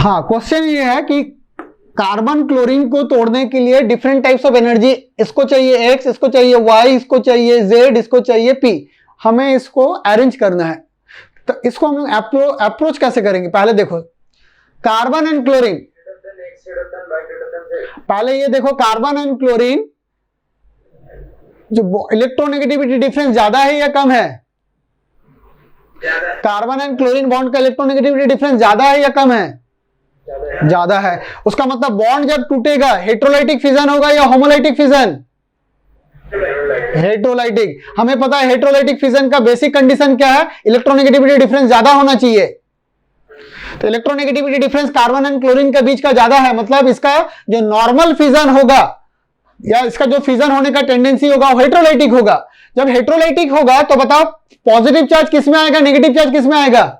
हाँ, क्वेश्चन ये है कि कार्बन क्लोरीन को तोड़ने के लिए डिफरेंट टाइप्स ऑफ एनर्जी, इसको चाहिए एक्स, इसको चाहिए वाई, इसको चाहिए जेड, इसको चाहिए पी, हमें इसको अरेंज करना है। तो इसको हम लोग अप्रोच कैसे करेंगे? पहले देखो कार्बन एंड क्लोरीन, पहले ये देखो कार्बन एंड क्लोरीन जो इलेक्ट्रोनेगेटिविटी डिफरेंस ज्यादा है या कम है? कार्बन एंड क्लोरीन बॉन्ड का इलेक्ट्रोनेगेटिविटी डिफरेंस ज्यादा है या कम है? ज्यादा है। उसका मतलब बॉन्ड जब टूटेगा हेट्रोलाइटिक फिजन होगा या होमोलाइटिक फिजन? हेट्रोलाइटिक। हमें पता है हेट्रोलाइटिक फिजन का बेसिक कंडीशन क्या है? इलेक्ट्रोनेगेटिविटी डिफरेंस ज्यादा होना चाहिए। तो electronegativity difference carbon and chlorine के बीच का ज्यादा है, मतलब इसका जो नॉर्मल फिजन होगा या इसका जो फिजन होने का टेंडेंसी होगा वो हेट्रोलाइटिक होगा। जब हेट्रोलाइटिक होगा तो बताओ पॉजिटिव चार्ज किस में आएगा, नेगेटिव चार्ज किस में आएगा?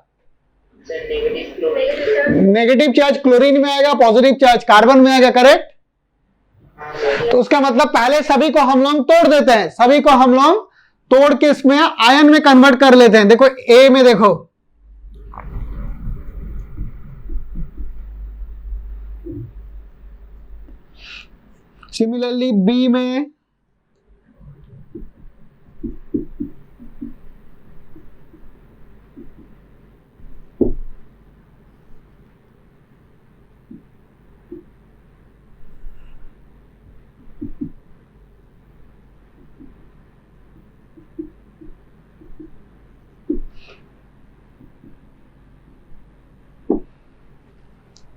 नेगेटिव चार्ज क्लोरीन में आएगा, पॉजिटिव चार्ज कार्बन में आएगा, करेक्ट? तो उसका मतलब पहले सभी को हम लोग तोड़ देते हैं, सभी को हम लोग तोड़ के इसमें आयन में कन्वर्ट कर लेते हैं। देखो ए में देखो सिमिलरली बी में,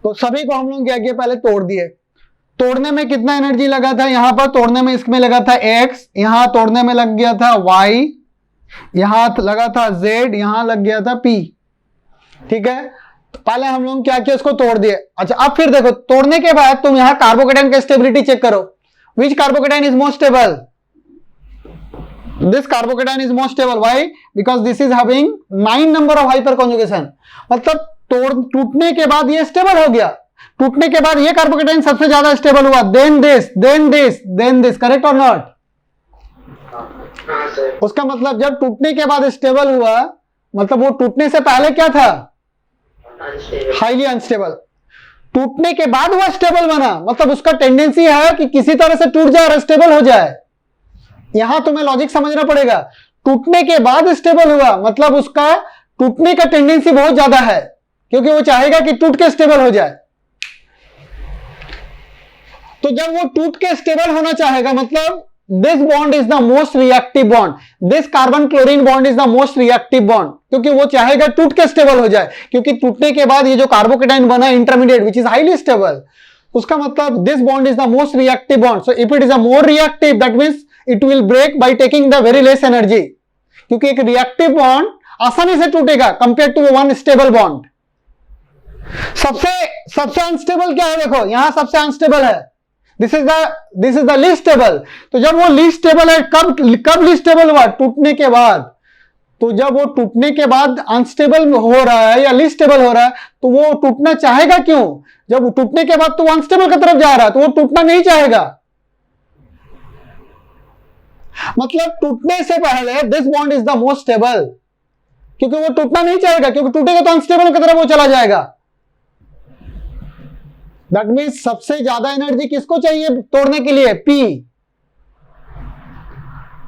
तो सभी को हम लोग क्या किया? पहले तोड़ दिए। तोड़ने में कितना एनर्जी लगा था? यहां पर तोड़ने में इसमें लगा था x, यहां तोड़ने में लग गया था y, यहां लगा था z, यहां लग गया था p। ठीक है, तो पहले हम लोग क्या किया? इसको तोड़ दिए। अच्छा, अब फिर देखो तोड़ने के बाद तुम यहां कार्बोकेटाइन का स्टेबिलिटी चेक करो। Which carbocation is most stable? This carbocation is most stable. Why? Because this is having 9 number of hyperconjugation. मतलब टूटने के बाद ये स्टेबल हो गया, टूटने के बाद ये कार्बोकेटाइन सबसे ज्यादा स्टेबल हुआ, then this, then this, then this, correct और नॉट? उसका मतलब जब टूटने के बाद स्टेबल हुआ, मतलब वो टूटने से पहले क्या था? Highly unstable. टूटने के बाद वो स्टेबल बना, मतलब उसका टेंडेंसी है कि किसी तरह से टूट जाए और स्टेबल हो जाए। यहां तुम्हें लॉजिक समझना पड़ेगा। टूटने के बाद स्टेबल हुआ, मतलब उसका टूटने का टेंडेंसी बहुत ज्यादा है, क्योंकि वो चाहेगा कि टूट के स्टेबल हो जाए। तो जब वो टूट के स्टेबल होना चाहेगा, मतलब this bond is the most reactive bond, this carbon chlorine bond is the most reactive bond, क्योंकि वो चाहेगा टूट के स्टेबल हो जाए। क्योंकि टूटने के बाद ये जो कार्बोकेटाइन बना intermediate which is highly stable, उसका मतलब this bond is the most reactive bond. So if it is a more reactive, that means it will break by taking the very less energy, क्योंकि एक reactive bond आसानी से टूटेगा compare to one stable bond. सबसे unstable क्या है? देखो यहां सबसे अनस्टेबल है, this is the least stable. तो जब वो लीस्ट स्टेबल है, कब लीस्ट स्टेबल हुआ? टूटने के बाद। तो जब वो टूटने के बाद अनस्टेबल हो रहा है या लीस्ट स्टेबल हो रहा है, तो वो टूटना चाहेगा क्यों? जब टूटने के बाद तो अनस्टेबल की तरफ जा रहा है, तो वो टूटना नहीं चाहेगा। मतलब टूटने से पहले this bond is the most stable, क्योंकि वो टूटना नहीं चाहेगा, क्योंकि टूटेगा तो अनस्टेबल की तरफ वो चला जाएगा। दैट मीन्स सबसे ज्यादा एनर्जी किसको चाहिए तोड़ने के लिए?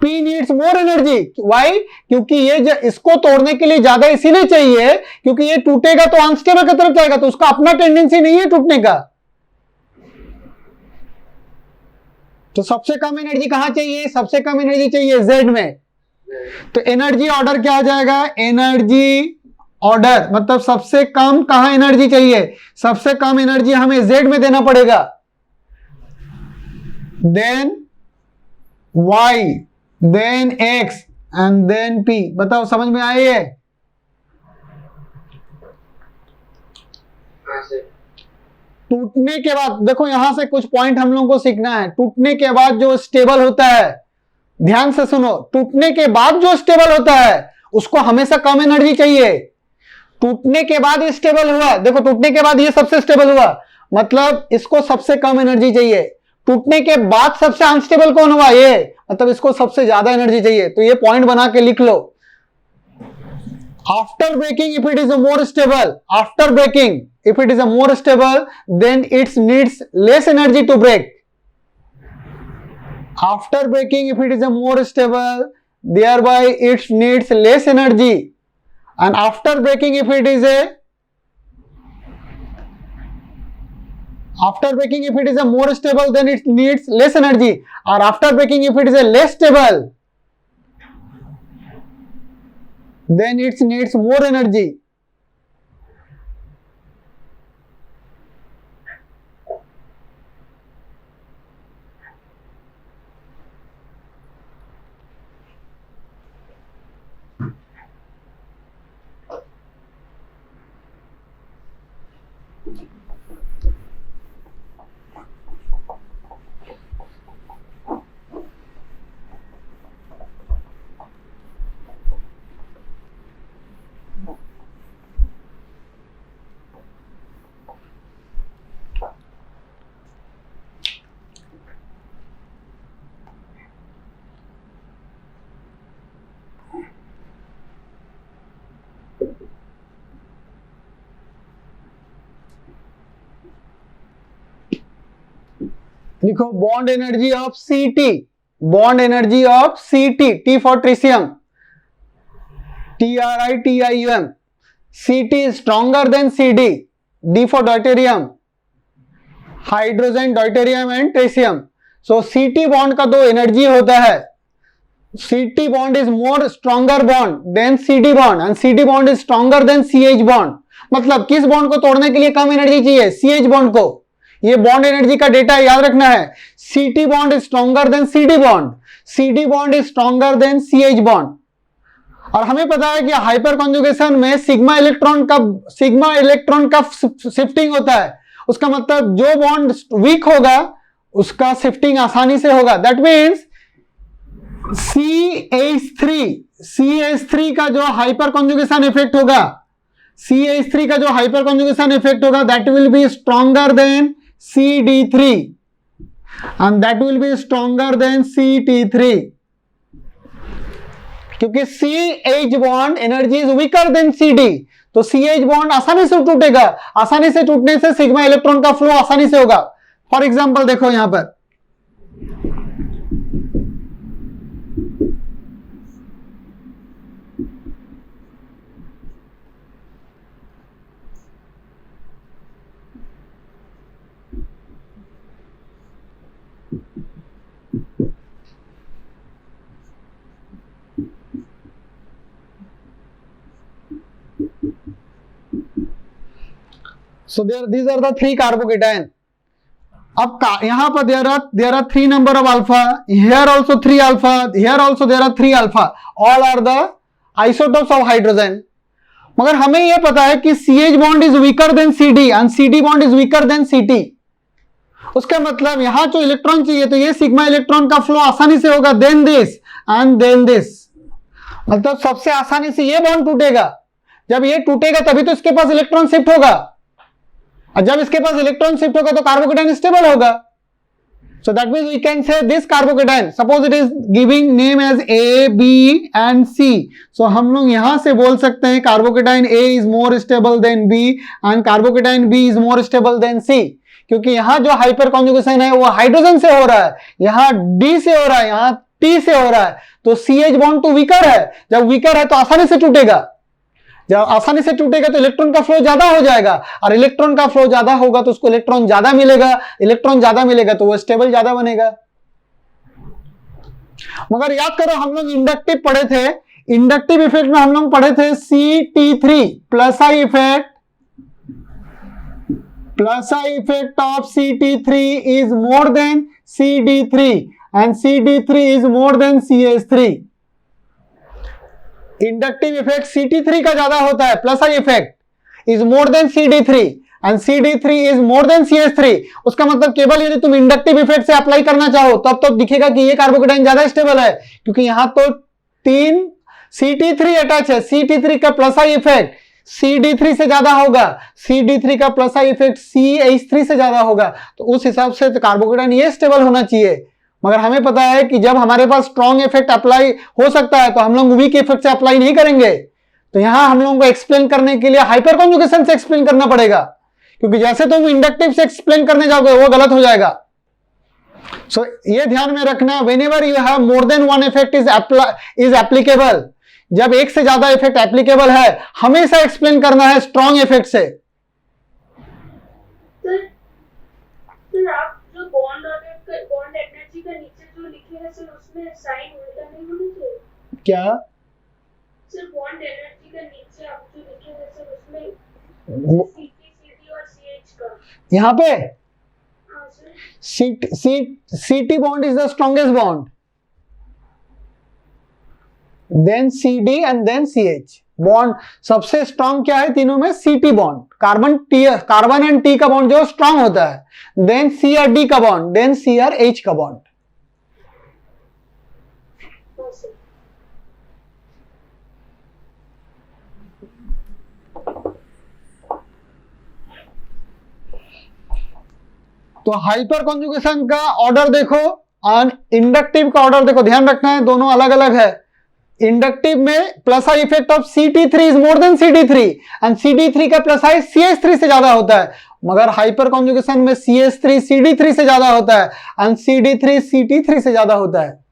P needs more energy. Why? क्योंकि ये इसको तोड़ने के लिए ज्यादा इसीलिए चाहिए क्योंकि ये टूटेगा तो अनस्टेबल की तरफ जाएगा, तो उसका अपना टेंडेंसी नहीं है टूटने का। तो सबसे कम एनर्जी कहां चाहिए? सबसे कम एनर्जी चाहिए Z में। तो एनर्जी ऑर्डर क्या आ जाएगा? एनर्जी ऑर्डर मतलब सबसे कम कहां एनर्जी चाहिए? सबसे कम एनर्जी हमें Z में देना पड़ेगा, then Y, then X and then P। बताओ समझ में आई है? टूटने के बाद देखो यहां से कुछ पॉइंट हम लोगों को सीखना है। टूटने के बाद जो स्टेबल होता है, ध्यान से सुनो, टूटने के बाद जो स्टेबल होता है उसको हमेशा कम एनर्जी चाहिए। टूटने के बाद ये स्टेबल हुआ, देखो टूटने के बाद ये सबसे स्टेबल हुआ, मतलब इसको सबसे कम एनर्जी चाहिए। टूटने के बाद सबसे अनस्टेबल कौन हुआ? ये, मतलब इसको सबसे ज्यादा एनर्जी चाहिए। तो ये पॉइंट बना के लिख लो। After breaking, if it is a more stable, after breaking, if it is a more stable, then it needs less energy to break. After breaking, if it is a more stable, thereby it needs less energy. And after breaking, if it is a more stable, then it needs less energy. Or after breaking, if it is a less stable, then it needs more energy. लिखो bond energy of Ct, bond energy of Ct, T for tritium, TRITIUM, Ct is stronger than Cd, D for deuterium, hydrogen, deuterium and tritium. So Ct bond का दो energy होता है. Ct bond is more stronger bond than Cd bond and Cd bond is stronger than CH bond. मतलब किस bond को तोड़ने के लिए कम एनर्जी चाहिए? CH बॉन्ड को. ये बॉन्ड एनर्जी का डेटा याद रखना है. Ct bond is stronger than Cd bond, Cd bond is stronger than CH bond. और हमें पता है कि हाइपर कॉन्जुगेशन में सिग्मा इलेक्ट्रॉन का शिफ्टिंग होता है. उसका मतलब जो बॉन्ड वीक होगा उसका शिफ्टिंग आसानी से होगा. दैट मीन्स CH3 का जो हाइपर कॉन्जुगेशन इफेक्ट होगा, CH3 का जो हाइपर कॉन्जुगेशन इफेक्ट होगा, that will be stronger than CD3 and that will be stronger than CT3 क्योंकि CH bond energy is weaker then CD. तो CH बॉन्ड आसानी से टूटेगा. आसानी से टूटने से सिग्मा इलेक्ट्रॉन का फ्लो आसानी से होगा. फॉर एग्जांपल देखो यहां पर so these are the three carbocation. अब यहां पर there are 3 number of alpha, here also 3 alpha, here also there are 3 alpha, all are the isotopes of hydrogen. मगर हमें यह पता है कि CH bond is weaker than CD and CD bond is weaker than CT. उसका मतलब यहां जो इलेक्ट्रॉन चाहिए तो ये सिग्मा इलेक्ट्रॉन का फ्लो आसानी से होगा then this and then this. मतलब सबसे आसानी से ये बॉन्ड टूटेगा. जब ये टूटेगा तभी तो इसके पास इलेक्ट्रॉन शिफ्ट होगा, और जब इसके पास इलेक्ट्रॉन शिफ्ट होगा तो कार्बोकेटाइन स्टेबल होगा. So that means we can say this carbocation, suppose it is giving name as A, B and C. So हम लोग यहां से बोल सकते हैं carbocation A is more stable than B and carbocation B is more stable than C. क्योंकि यहां जो हाइपर कॉन्जुगेशन है वो हाइड्रोजन से हो रहा है, यहां D से हो रहा है, यहां T से हो रहा है. तो CH बॉन्ड तो वीकर है. जब वीकर है तो आसानी से टूटेगा. जब आसानी से टूटेगा तो इलेक्ट्रॉन का फ्लो ज्यादा हो जाएगा, और इलेक्ट्रॉन का फ्लो ज्यादा होगा तो उसको इलेक्ट्रॉन ज्यादा मिलेगा. इलेक्ट्रॉन ज्यादा मिलेगा तो वो स्टेबल ज्यादा बनेगा. मगर याद करो हम लोग इंडक्टिव पढ़े थे. इंडक्टिव इफेक्ट में हम लोग पढ़े थे CT3 plus I effect of CT3 is more than CD3 and CD3 is more than CH3. Inductive effect CT3 का ज्यादा होता है, plus I effect is more than CD3 and CD3 is more than CH3. उसका मतलब केवल यदि तुम inductive effect से अप्लाई करना चाहो तब तो दिखेगा कि ये कार्बोकेटाइन ज्यादा स्टेबल है, क्योंकि यहां तो 3 CT3 अटैच है. CT3 का प्लस आई इफेक्ट CD3 से ज्यादा होगा, CD3 का प्लस आई इफेक्ट CH3 से ज्यादा होगा. तो उस हिसाब से तो कार्बोकेटाइन ये स्टेबल होना चाहिए. मगर हमें पता है कि जब हमारे पास स्ट्रॉन्ग इफेक्ट अप्लाई हो सकता है तो हम लोग वीक इफेक्ट से अप्लाई नहीं करेंगे. तो यहां हम लोगों को एक्सप्लेन करने के लिए हाइपर कॉन्जुगेशन से एक्सप्लेन करना पड़ेगा, क्योंकि जैसे तुम इंडक्टिव से एक्सप्लेन करने जाओगे वो गलत हो जाएगा। सो ये ध्यान में रखना, whenever you have more than one effect is applicable, जब एक से ज्यादा इफेक्ट एप्लीकेबल है हमेशा एक्सप्लेन करना है स्ट्रॉन्ग इफेक्ट से। सर आप जो बॉन्ड एनर्जी का नीचे जो लिखे हैं सर उसमें साइन उल्टा नहीं होना चाहिए क्या सर? बॉन्ड एनर्जी का नीचे आप जो लिखे हैं सर उसमें CT और CH का यहाँ पे हाँ sir, CT bond is the strongest bond, then CD and then CH bond सबसे स्ट्रांग क्या है तीनों में? CT bond, carbon and T का बॉन्ड जो स्ट्रांग होता है, देन C और D का बॉन्ड, देन C और H का बॉन्ड। हाँ सर। तो हाइपर कॉन्जुगेशन का ऑर्डर देखो और इंडक्टिव का ऑर्डर देखो, ध्यान रखना है दोनों अलग अलग है। इंडक्टिव में plus I effect of CT3 is more than CD3 and CD3 का प्लस आई CH3 से ज्यादा होता है, मगर हाइपर कॉन्जुगेशन में CH3 CD3 से ज्यादा होता है एंड CD3 CT3 से ज्यादा होता है।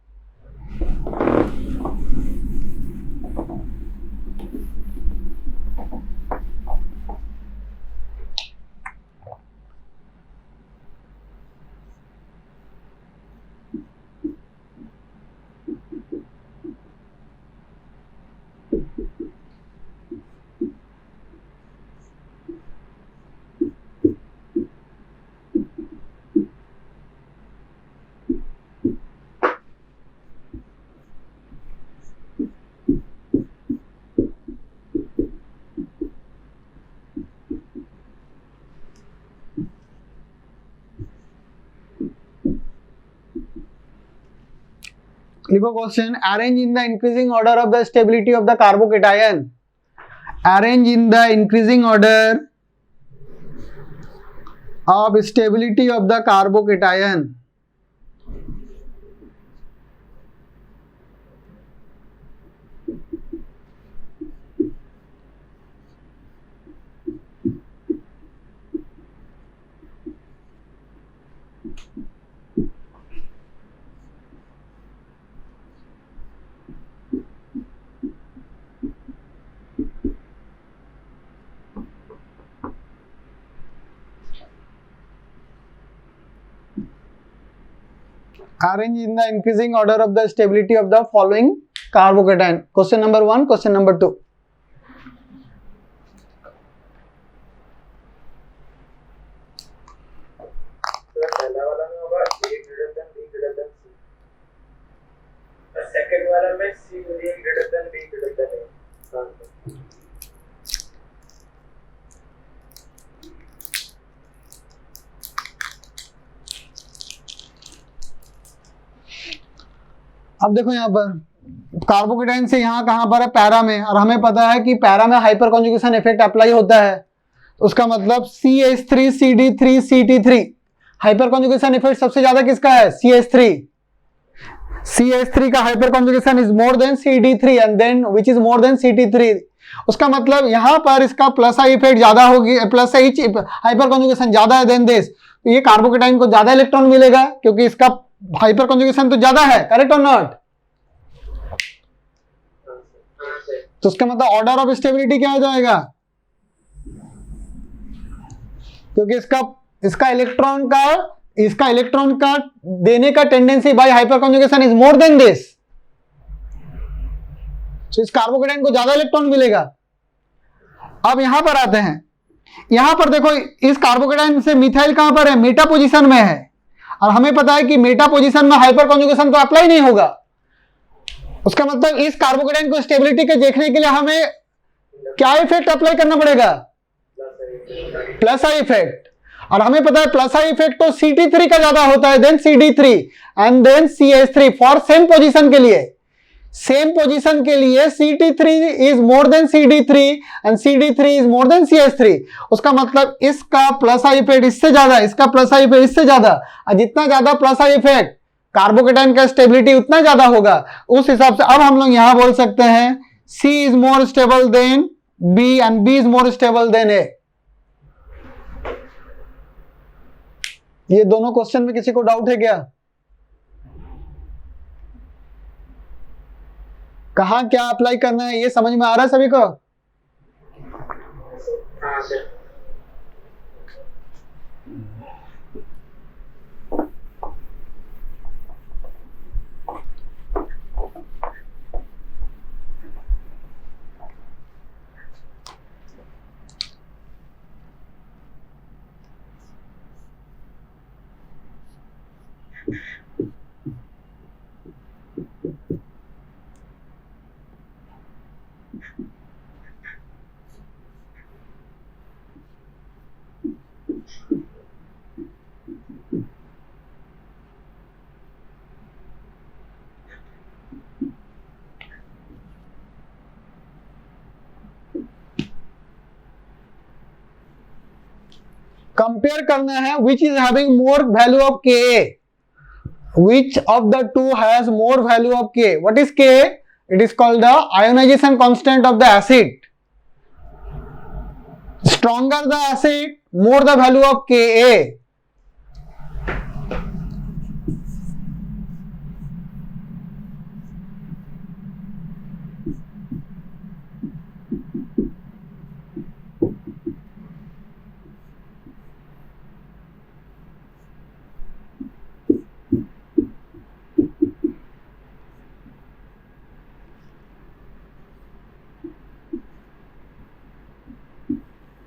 लिखो question, arrange in the increasing order of the stability of the carbocation, arrange in the increasing order of stability of the carbocation. Arrange in the increasing order of the stability of the following carbocation. Question number 1, question number 2. पहला वाला में होगा A greater than B greater than C, और second वाला में C greater than B greater than A। अब देखो यहाँ पर कार्बोकेटाइन से यहाँ कहाँ पर है? पैरा में, और हमें पता है कि पैरा में हाइपर कॉन्जुगेशन इफेक्ट अप्लाई होता है, तो उसका मतलब CH3 CD3 CT3 hyper conjugation effect सबसे ज्यादा किसका है? CH3 का hyperconjugation is more than CD3 and then which is more than CT3। उसका मतलब यहाँ पर इसका प्लस आई इफेक्ट ज्यादा होगी, प्लस H हाइपर कॉन्जुगेशन ज्यादा है देन दिस, तो ये कार्बोकेटाइन को ज्यादा इलेक्ट्रॉन मिलेगा क्योंकि इसका हाइपर कॉन्जुगेशन तो ज्यादा है, करेक्ट और नॉट? तो उसका मतलब ऑर्डर ऑफ स्टेबिलिटी क्या हो जाएगा? क्योंकि इसका इलेक्ट्रॉन का देने का tendency by hyperconjugation is more than this, तो इस कार्बोकेटाइन को ज्यादा इलेक्ट्रॉन मिलेगा। अब यहां पर आते हैं, यहां पर देखो इस कार्बोकेटाइन से मिथाइल कहां पर है? मेटा पोजीशन में है, और हमें पता है कि मेटा पोजीशन में हाइपर कॉन्जुगेशन तो अप्लाई नहीं होगा। उसका मतलब इस कार्बोकेटाइन को स्टेबिलिटी के देखने के लिए हमें क्या इफेक्ट अप्लाई करना पड़ेगा? प्लस आई इफेक्ट, और हमें पता है प्लस आई इफेक्ट तो CT3 का ज्यादा होता है than CD3 and then CH3 for same position के लिए। सेम पोजीशन के लिए CT3 is more than CD3 and CD3 is more than CH3। उसका मतलब इसका प्लस आई इफेक्ट इससे ज्यादा, इसका प्लस आई इफेक्ट इससे ज्यादा, और जितना ज्यादा प्लस आई इफेक्ट कार्बोकेटाइन का स्टेबिलिटी उतना ज्यादा होगा। उस हिसाब से अब हम लोग यहां बोल सकते हैं C is more stable than B and B is more stable than A. ये दोनों क्वेश्चन में किसी को डाउट है क्या? कहां क्या अप्लाई करना है ये समझ में आ रहा है सभी को? हाँ सर। कंपेयर करना है which is having more value of K, which of the two has more value of K. What is K? It is called the ionisation constant of the acid. Stronger the acid, more the value of K A.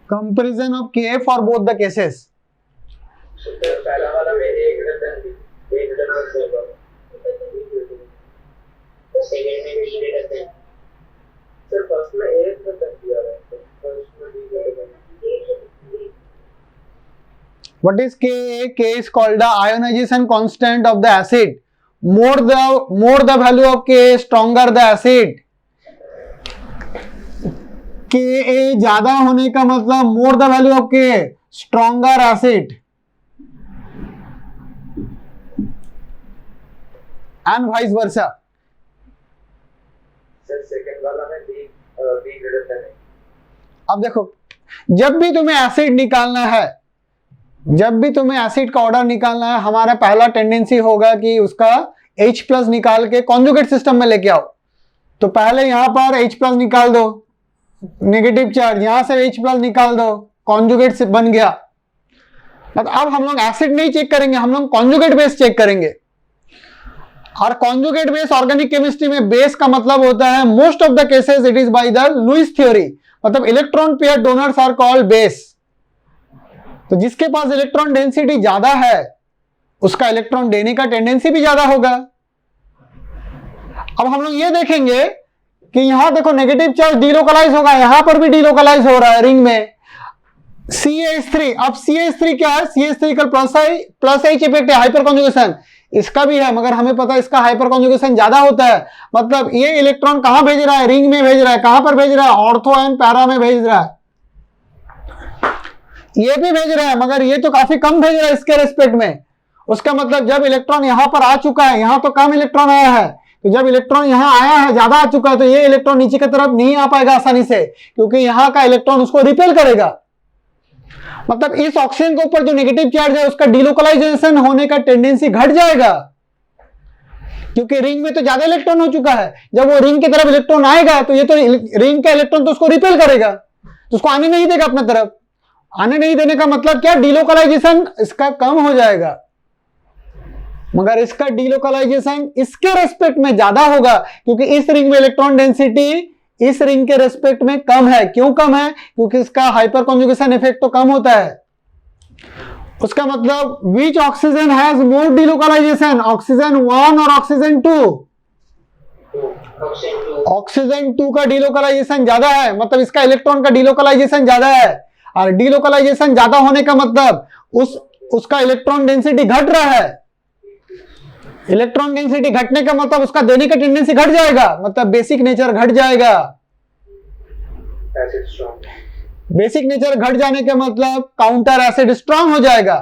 Comparison of Ka for both the cases. Sir पहला वाला में A greater than B, A greater than C होगा। Second में B greater than. Sir first में A greater than B आ रहा है, first में B greater then. What is Ka? Ka is called the ionization constant of the acid. More the value of Ka, stronger the acid. Ka ज्यादा होने का मतलब मोर the value of के, stronger acid. And vice versa. Sir second वाला में B greater then है। अब देखो, जब भी तुम्हें एसिड निकालना है, जब भी तुम्हें एसिड का ऑर्डर निकालना है, हमारा पहला टेंडेंसी होगा कि उसका H+ निकाल के कॉन्जुगेट सिस्टम में लेके आओ. तो पहले यहां पर H+ निकाल दो, नेगेटिव चार्ज, यहां से H+ निकाल दो, कॉन्जुगेट से बन गया. अब हम लोग एसिड नहीं चेक करेंगे, हम लोग कॉन्जुगेट बेस चेक करेंगे. और कॉन्जुगेट बेस ऑर्गेनिक केमिस्ट्री में बेस का मतलब होता है most of the cases it is by the Lewis theory, मतलब electron pair donors are called base. तो जिसके पास इलेक्ट्रॉन डेंसिटी ज्यादा है उसका इलेक्ट्रॉन देने का टेंडेंसी भी ज्यादा होगा. अब हम लोग ये देखेंगे कि यहां देखो नेगेटिव चार्ज डीलोकलाइज होगा, यहां पर भी डीलोकलाइज हो रहा है रिंग में. CH3, अब CH3 क्या है? CH3 का प्लस H इफेक्ट है, हाइपर कॉन्जुगेशन. इसका भी है मगर हमें पता है इसका हाइपर कॉन्जुगेशन ज्यादा होता है. मतलब ये इलेक्ट्रॉन कहां भेज रहा है? रिंग में भेज रहा है. कहां पर भेज रहा है? ऑर्थो एंड पैरा में भेज रहा है. ये भी भेज रहा है मगर ये तो काफी कम भेज रहा है इसके रेस्पेक्ट में. उसका मतलब जब इलेक्ट्रॉन यहां पर आ चुका है, यहां तो कम इलेक्ट्रॉन आया है, तो जब इलेक्ट्रॉन यहां आया है, ज्यादा आ चुका है, तो ये इलेक्ट्रॉन नीचे की तरफ नहीं आ पाएगा आसानी से, क्योंकि यहां का इलेक्ट्रॉन उसको रिपेल करेगा. मतलब इस ऑक्सीजन के ऊपर जो नेगेटिव चार्ज है उसका डीलोकलाइजेशन होने का टेंडेंसी घट जाएगा, क्योंकि रिंग में तो ज्यादा इलेक्ट्रॉन हो चुका है. जब वो रिंग की तरफ इलेक्ट्रॉन आएगा तो ये तो रिंग का इलेक्ट्रॉन तो उसको रिपेल करेगा, तो उसको आने नहीं देगा अपने तरफ. आने नहीं देने का मतलब क्या? डीलोकलाइजेशन इसका कम हो जाएगा. मगर इसका डीलोकलाइजेशन इसके रेस्पेक्ट में ज्यादा होगा, क्योंकि इस रिंग में इलेक्ट्रॉन डेंसिटी इस रिंग के रेस्पेक्ट में कम है. क्यों कम है? क्योंकि इसका हाइपर कॉन्जुगेशन इफेक्ट तो कम होता है. उसका मतलब which oxygen has more delocalisation, oxygen 1 और ऑक्सीजन 2? ऑक्सीजन 2 का डीलोकलाइजेशन ज्यादा है, मतलब इसका इलेक्ट्रॉन का डीलोकलाइजेशन ज्यादा है. और डीलोकलाइजेशन ज्यादा होने का मतलब उसका इलेक्ट्रॉन डेंसिटी घट रहा है. इलेक्ट्रॉन डेंसिटी घटने का मतलब उसका देने का टेंडेंसी घट जाएगा, मतलब बेसिक नेचर घट जाएगा. बेसिक नेचर घट जाने का मतलब काउंटर एसिड स्ट्रांग हो जाएगा.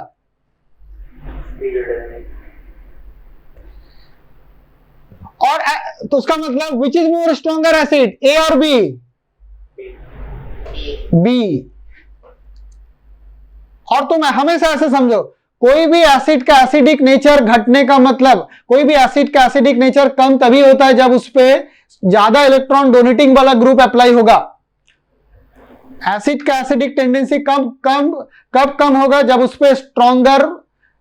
और तो उसका मतलब which is more stronger acid, A और बी? बी। और तुम हमेशा ऐसे समझो, कोई भी एसिड का एसिडिक नेचर घटने का मतलब, कोई भी एसिड का एसिडिक नेचर कम तभी होता है जब उस पर ज्यादा इलेक्ट्रॉन डोनेटिंग वाला ग्रुप अप्लाई होगा। एसिड का एसिडिक टेंडेंसी कब कम होगा? जब उस पर stronger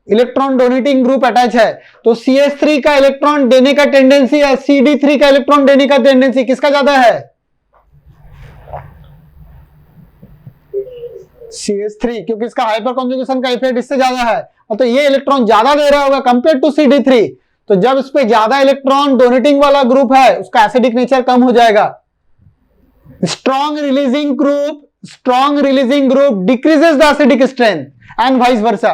electron donating group attach है। तो CH3 का इलेक्ट्रॉन देने का टेंडेंसी है, CD3 का इलेक्ट्रॉन देने का टेंडेंसी किसका ज्यादा है? CH3, क्योंकि इसका हाइपर कॉन्जुगेशन का इफेक्ट इससे ज्यादा है, और तो ये इलेक्ट्रॉन ज्यादा दे रहा होगा कंपेयर टू CD3। तो जब इस पे ज्यादा इलेक्ट्रॉन डोनेटिंग वाला ग्रुप है, उसका एसिडिक नेचर कम हो जाएगा। Strong releasing group decreases the acidic strength and vice versa.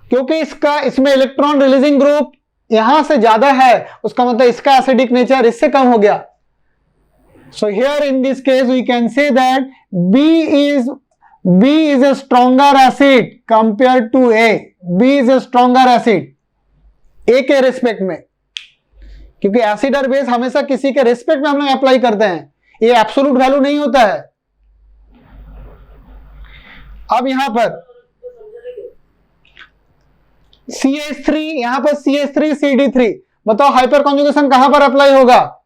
क्योंकि इसमें इलेक्ट्रॉन रिलीजिंग ग्रुप यहां से ज्यादा है, उसका मतलब इसका एसिडिक नेचर इससे कम हो गया। So here in this case we can say that B is a stronger acid compared to A. B is a stronger acid A के रेस्पेक्ट में, क्योंकि एसिड और बेस हमेशा किसी के रेस्पेक्ट में हम लोग अप्लाई करते हैं, ये एब्सोल्यूट वैल्यू नहीं होता है। अब यहां पर CH3, यहां पर CH3 CD3, बताओ हाइपर कॉन्जुगेशन कहां पर अप्लाई होगा?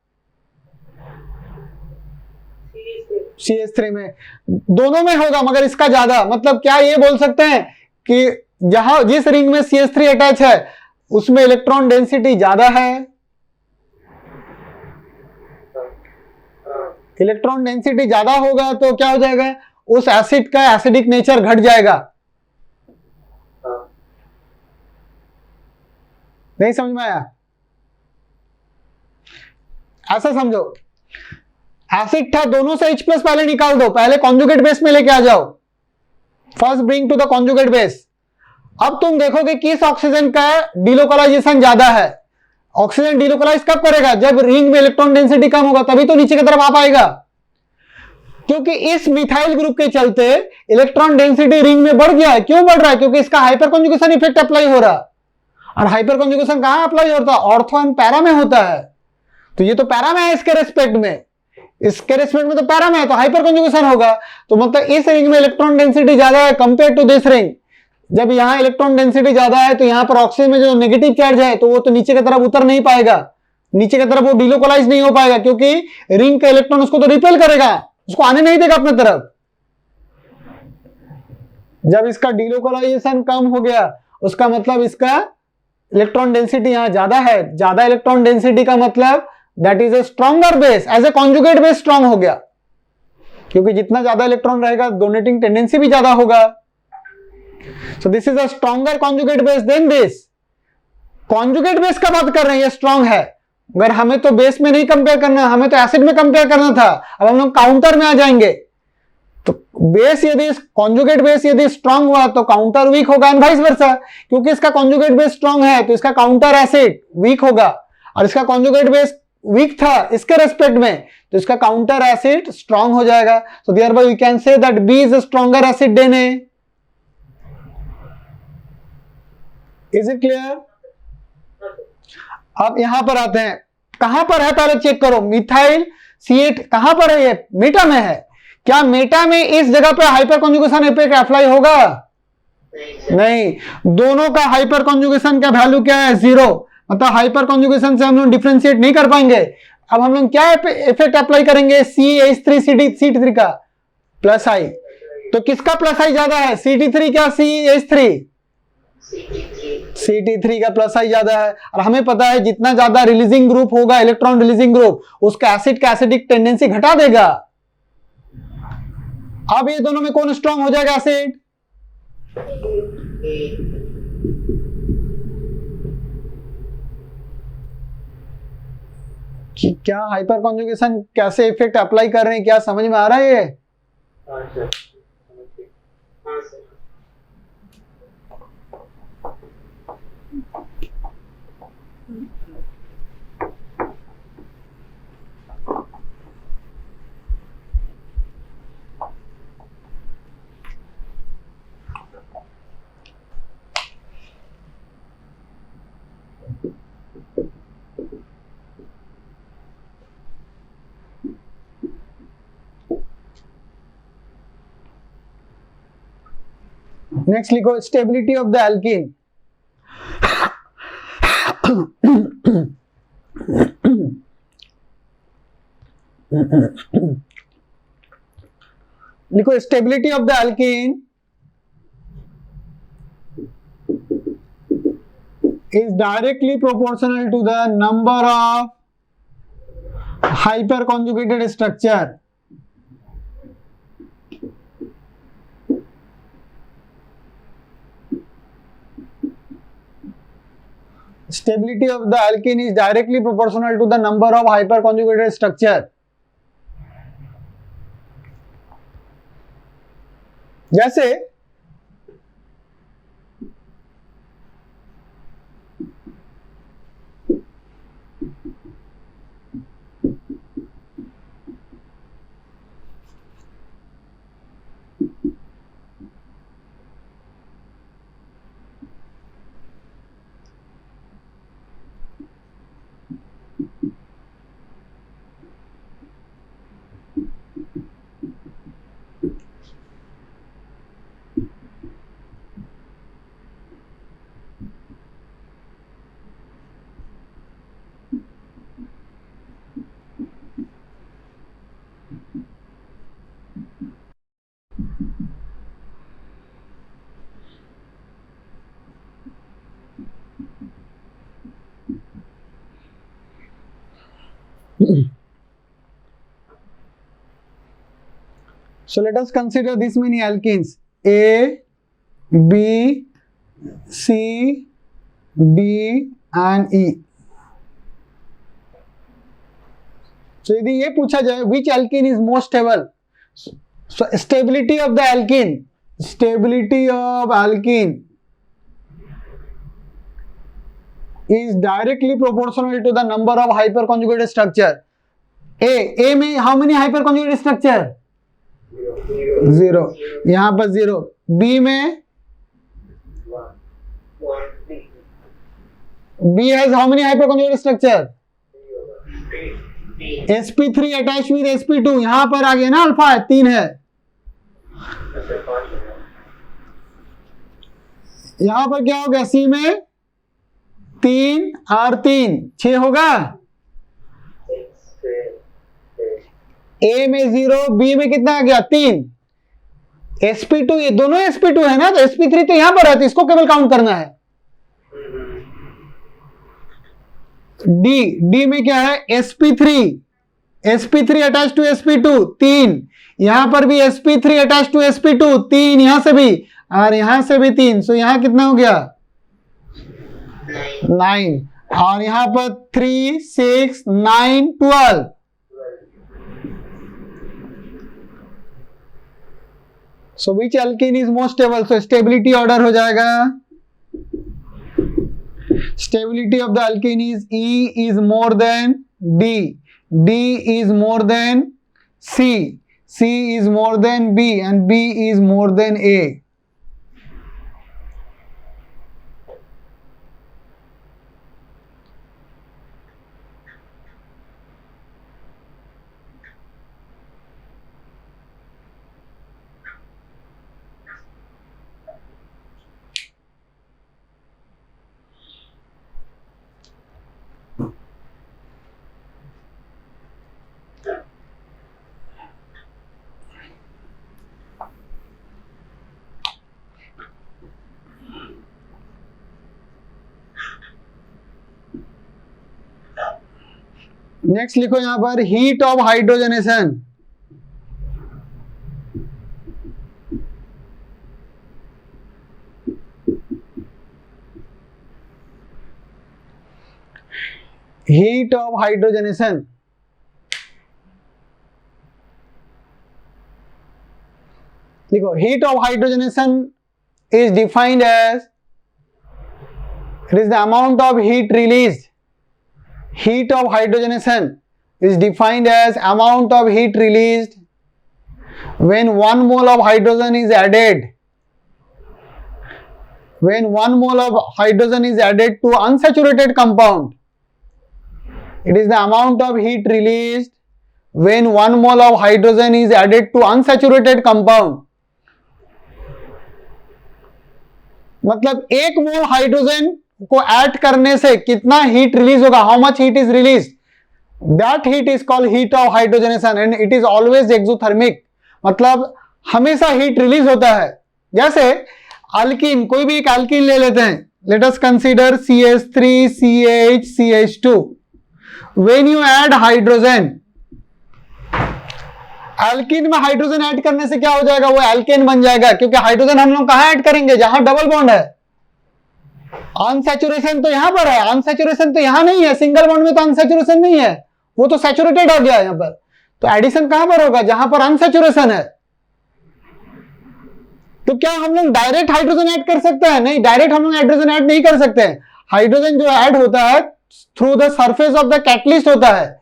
CH3 में। दोनों में होगा मगर इसका ज्यादा। मतलब क्या ये बोल सकते हैं कि जहां जिस रिंग में CH3 अटैच है उसमें इलेक्ट्रॉन डेंसिटी ज्यादा है, इलेक्ट्रॉन डेंसिटी ज्यादा होगा तो क्या हो जाएगा? उस एसिड का एसिडिक नेचर घट जाएगा। नहीं समझ में आया? ऐसा समझो, एसिड था, दोनों से H+ पहले निकाल दो, पहले कॉन्जुगेट बेस में लेके आ जाओ। First bring to the conjugate base. अब तुम देखोगे किस ऑक्सीजन का डिलोकलाइजेशन ज्यादा है। ऑक्सीजन डिलोकलाइज कब करेगा? जब रिंग में इलेक्ट्रॉन डेंसिटी कम होगा, तभी तो नीचे की तरफ आ पाएगा। क्योंकि इस मिथाइल ग्रुप के चलते इलेक्ट्रॉन डेंसिटी रिंग में बढ़ गया है। क्यों बढ़ रहा है? क्योंकि इसका हाइपर कॉन्जुगेशन इफेक्ट अप्लाई हो रहा है। और हाइपर कॉन्जुगेशन कहां अप्लाई होता है? ऑर्थो एंड पैरा में होता है। तो ये तो पैरा में है, इसके रेस्पेक्ट में तो पैरा में है, तो हाइपर कॉन्जुगेशन होगा। तो मतलब इस रिंग में इलेक्ट्रॉन डेंसिटी ज्यादा है कंपेयर टू दिस रिंग। जब यहां इलेक्ट्रॉन डेंसिटी ज्यादा है तो यहां पर ऑक्सीजन में जो नेगेटिव चार्ज है तो वो तो नीचे की तरफ उतर नहीं पाएगा, नीचे की तरफ वो डिलोकलाइज नहीं हो पाएगा, क्योंकि रिंग का इलेक्ट्रॉन उसको तो रिपेल करेगा, उसको आने नहीं देगा अपने तरफ। जब इसका डिलोकलाइजेशन कम हो गया, उसका मतलब इसका इलेक्ट्रॉन डेंसिटी यहां ज्यादा है। ज्यादा इलेक्ट्रॉन डेंसिटी का मतलब that is a stronger base, as a conjugate base strong हो गया, क्योंकि जितना ज्यादा इलेक्ट्रॉन रहेगा डोनेटिंग टेंडेंसी भी ज्यादा होगा। So this is a stronger conjugate base than this. Conjugate base का बात कर रहे हैं, ये स्ट्रॉन्ग है, मगर हमें तो बेस में नहीं कंपेयर करना, हमें तो एसिड में कंपेयर करना था। अब हम लोग काउंटर में आ जाएंगे। तो बेस यदि कॉन्जुगेट बेस यदि स्ट्रॉन्ग हुआ तो काउंटर वीक होगा एंड वाइस वर्सा। क्योंकि इसका कॉन्जुगेट बेस स्ट्रॉन्ग है तो इसका काउंटर एसिड वीक होगा, और इसका कॉन्जुगेट बेस वीक था इसके रेस्पेक्ट में तो इसका काउंटर एसिड स्ट्रॉन्ग हो जाएगा। So thereby we can say that B is a stronger acid than A. Is it clear? अब यहां पर आते हैं, कहां पर है पहले चेक करो। मिथाइल C8 कहां पर है? ये मेटा में है। क्या मेटा में इस जगह पे हाइपर कॉन्जुगेशन इफेक्ट अप्लाई होगा? नहीं। दोनों का हाइपर कॉन्जुगेशन का वैल्यू क्या है? 0। मतलब हाइपर कॉन्जुगेशन से हम लोग डिफरेंशिएट नहीं कर पाएंगे। अब हम लोग क्या इफेक्ट अप्लाई करेंगे? CH3 का प्लस आई। तो किसका प्लस आई ज्यादा है? CD3 क्या CH3? CD3 का प्लस आई ज्यादा है। और हमें पता है जितना ज्यादा रिलीजिंग ग्रुप होगा, इलेक्ट्रॉन रिलीजिंग ग्रुप, उसका एसिड का एसिडिक टेंडेंसी घटा देगा। अब ये दोनों में कौन स्ट्रॉन्ग हो जाएगा? एसिड। क्या हाइपर कॉन्जुगेशन कैसे इफेक्ट अप्लाई कर रहे हैं, क्या समझ में आ रहा है ये? हाँ सर। हाँ सर। नेक्स्ट लिखो स्टेबिलिटी ऑफ द एल्कीन। लिखो stability of the alkene is directly proportional to the number of hyperconjugated structure. Stability of the alkene is directly proportional to the number of hyperconjugated structure. जैसे so let us consider this many alkenes A, B, C, D and E. So यदि ये पूछा जाए which alkene is most stable, so stability of the alkene is directly proportional to the number of hyperconjugated structure. A में how many hyperconjugated structure? 0. यहाँ पर 0. B में B has how many hyperconjugated structure? sp3 attached with sp2. यहाँ पर आ गया ना alpha 3 है. यहाँ पर क्या होगा? C में 3 और 3 6 होगा. A में 0, B में कितना आ गया? 3. sp2 ये दोनों sp2 है ना, तो sp3 तो यहां पर है, तो इसको केवल काउंट करना है. D में क्या है? sp3 attach to sp2 3. यहां पर भी sp3 अटैच टू sp2 3, यहां से भी और यहां से भी 3. सो यहां कितना हो गया? 9. और यहां पर 3 6 9 12. So which alkene is most stable? So stability order हो जाएगा. Stability of the alkene is E is more than D. D is more than C. C is more than B and B is more than A. Next लिखो यहां पर heat of hydrogenation. Heat of hydrogenation. देखो heat of hydrogenation is defined as it is the amount of heat released. Heat of hydrogenation is defined as amount of heat released when 1 mole of hydrogen is added. When 1 mole of hydrogen is added to unsaturated compound, it is the amount of heat released when 1 mole of hydrogen is added to unsaturated compound. मतलब 1 मोल hydrogen को add करने से कितना heat release होगा, how much heat is release, that heat is called heat of hydrogenation and it is always exothermic, मतलब हमेशा heat release होता है। जैसे अल्कीन, कोई भी एक अल्कीन ले लेते हैं, let us consider CH3 CH CH2, when you add hydrogen, alkene में हाइड्रोजन ऐड करने से क्या हो जाएगा, वो एल्केन बन जाएगा, क्योंकि हाइड्रोजन हम लोग कहां ऐड करेंगे, जहां डबल बॉन्ड है। अनसैचुरेशन तो यहां पर है, अनसैचुरेशन तो यहां नहीं है, सिंगल बॉन्ड में तो अनसैचुरेशन नहीं है, वो तो सैचुरेटेड हो गया यहां पर। तो एडिशन कहां पर होगा, जहां पर अनसैचुरेशन है। तो क्या हम लोग डायरेक्ट हाइड्रोजन ऐड कर सकते हैं, नहीं, डायरेक्ट हम लोग हाइड्रोजन ऐड नहीं कर सकते हैं। हाइड्रोजन जो ऐड होता है through the surface of the catalyst होता है।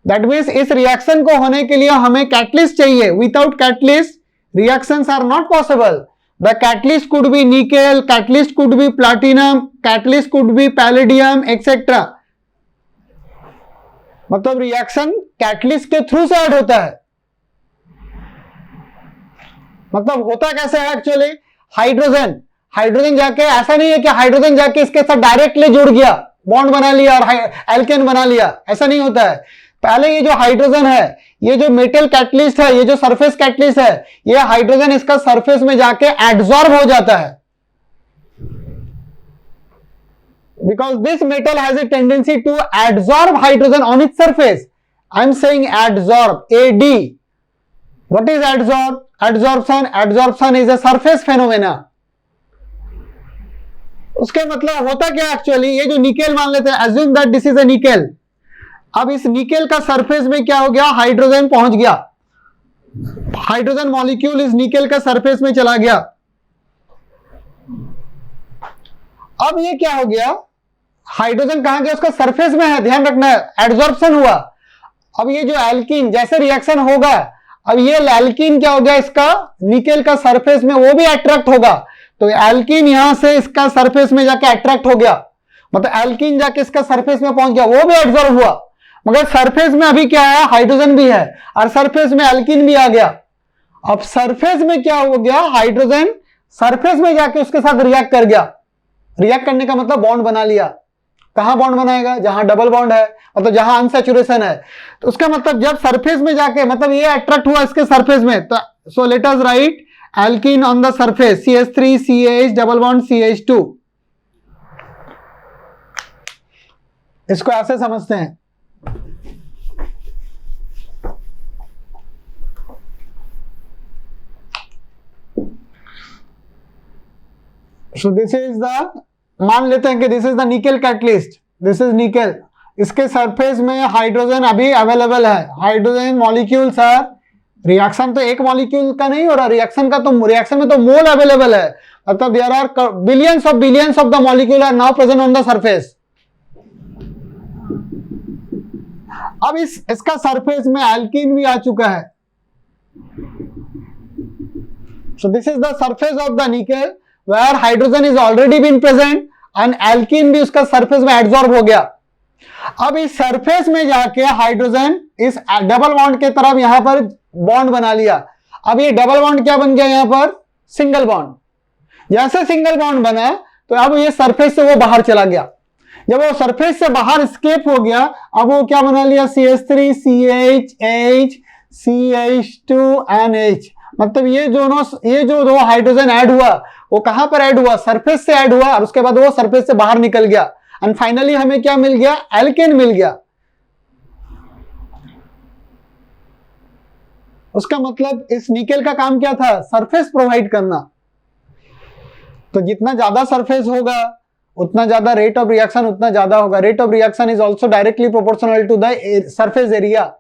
दैट मीन्स इस रिएक्शन को होने के लिए हमें कैटलिस्ट चाहिए, without catalyst reactions are not possible. The catalyst could be nickel, catalyst could be platinum, catalyst could be palladium etcetera, मतलब रिएक्शन कैटलिस्ट के थ्रू से ऐड होता है। मतलब होता कैसे है एक्चुअली, हाइड्रोजन हाइड्रोजन जाके, ऐसा नहीं है कि हाइड्रोजन जाके इसके साथ डायरेक्टली जुड़ गया, बॉन्ड बना लिया और एल्केन बना लिया, ऐसा नहीं होता है। पहले ये जो हाइड्रोजन है, ये जो मेटल कैटलिस्ट है, ये जो सरफेस कैटलिस्ट है, ये हाइड्रोजन इसका सरफेस में जाके एड्सॉर्ब हो जाता है, because this metal has a tendency to adsorb hydrogen on its surface. I am saying adsorb, AD. What is adsorb? Adsorption. Adsorption is a surface phenomena. उसके मतलब होता क्या एक्चुअली, ये जो निकेल मान लेते हैं, assume that this is a nickel. अब इस निकेल का सरफेस में क्या हो गया, हाइड्रोजन पहुंच गया, हाइड्रोजन मॉलिक्यूल इस निकेल का सरफेस में चला गया। अब ये क्या हो गया, हाइड्रोजन कहां गया, उसका सरफेस में है, ध्यान रखना है, एड्सॉर्प्शन हुआ। अब ये जो एल्कीन जैसे रिएक्शन होगा, अब ये एल्कीन क्या हो गया, इसका निकेल का सरफेस में वो भी अट्रैक्ट होगा, तो एल्कीन यहां से इसका सरफेस में जाके अट्रैक्ट हो गया, मतलब एल्कीन जाके इसका सरफेस में पहुंच गया, वो भी एब्जॉर्ब हुआ। मगर सरफेस में अभी क्या है, हाइड्रोजन भी है और सरफेस में एल्कीन भी आ गया। अब सरफेस में क्या हो गया, हाइड्रोजन सरफेस में जाके उसके साथ रिएक्ट कर गया। रिएक्ट करने का मतलब बॉन्ड बना लिया। कहां बॉन्ड बनाएगा, जहां डबल बॉन्ड है, मतलब जहां अनसैचुरेशन है। तो उसका मतलब जब सरफेस में जाके, मतलब ये अट्रैक्ट हुआ इसके सरफेस में, तो so let us right alkene on the surface, CH3 CH double bond CH2, इसको ऐसे समझते हैं। So this is the, मान लेते हैं कि this is the nickel catalyst, this is nickel, इसके सरफेस में हाइड्रोजन अभी अवेलेबल है, हाइड्रोजन मॉलिक्यूल्स आर, रिएक्शन तो एक मॉलिक्यूल का नहीं हो रहा, रिएक्शन का तो, रिएक्शन में तो मोल अवेलेबल है, मतलब there are billions of the molecule are now present on the surface. अब इसका सरफेस में एल्कीन भी आ चुका है। So this is the surface of the nickel where hydrogen is already been present and alkene भी उसका सरफेस में adsorb हो गया। अब इस सरफेस में जाके हाइड्रोजन इस डबल बॉन्ड के तरफ यहां पर बॉन्ड बना लिया। अब ये डबल बॉन्ड क्या बन गया, यहां पर सिंगल बॉन्ड। जैसे सिंगल बॉन्ड बना तो अब ये सरफेस से वो बाहर चला गया। जब वो सरफेस से बाहर स्केप हो गया, अब वो क्या बना लिया, CH3 CH CH2 NH, मतलब ये जो दो हाइड्रोजन ऐड हुआ वो कहां पर ऐड हुआ, सरफेस से ऐड हुआ, और उसके बाद वो सरफेस से बाहर निकल गया एंड फाइनली हमें क्या मिल गया, एल्केन मिल गया। उसका मतलब इस निकेल का काम क्या था, सरफेस प्रोवाइड करना। तो जितना ज्यादा सरफेस होगा उतना ज्यादा रेट ऑफ रिएक्शन उतना ज्यादा होगा। Rate of reaction is also directly proportional to the surface area.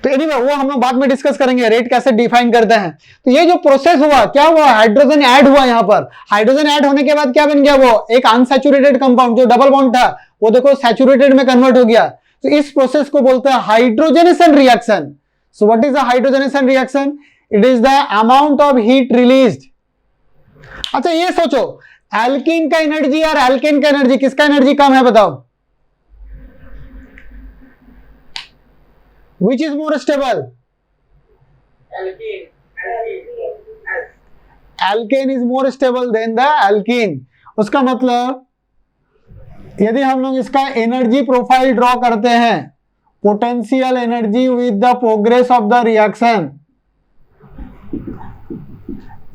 तो एनीवे वो हम लोग बाद में डिस्कस करेंगे रेट कैसे डिफाइन करते हैं। तो ये जो प्रोसेस हुआ, क्या हुआ, हाइड्रोजन ऐड हुआ। यहाँ पर हाइड्रोजन ऐड होने के बाद क्या बन गया, वो एक अनसैचुरेटेड कंपाउंड जो डबल बॉन्ड था वो देखो सैचुरेटेड में कन्वर्ट हो गया। तो इस प्रोसेस को बोलते हैं hydrogenation reaction. So what is the hydrogenation reaction, it is the amount of heat released. अच्छा ये सोचो, एल्कीन का एनर्जी और एल्केन का एनर्जी, किसका एनर्जी कम है बताओ, Which is more stable? Alkane is more stable than the alkene. उसका मतलब यदि हम लोग इसका एनर्जी प्रोफाइल ड्रॉ करते हैं, potential energy with the progress of the reaction,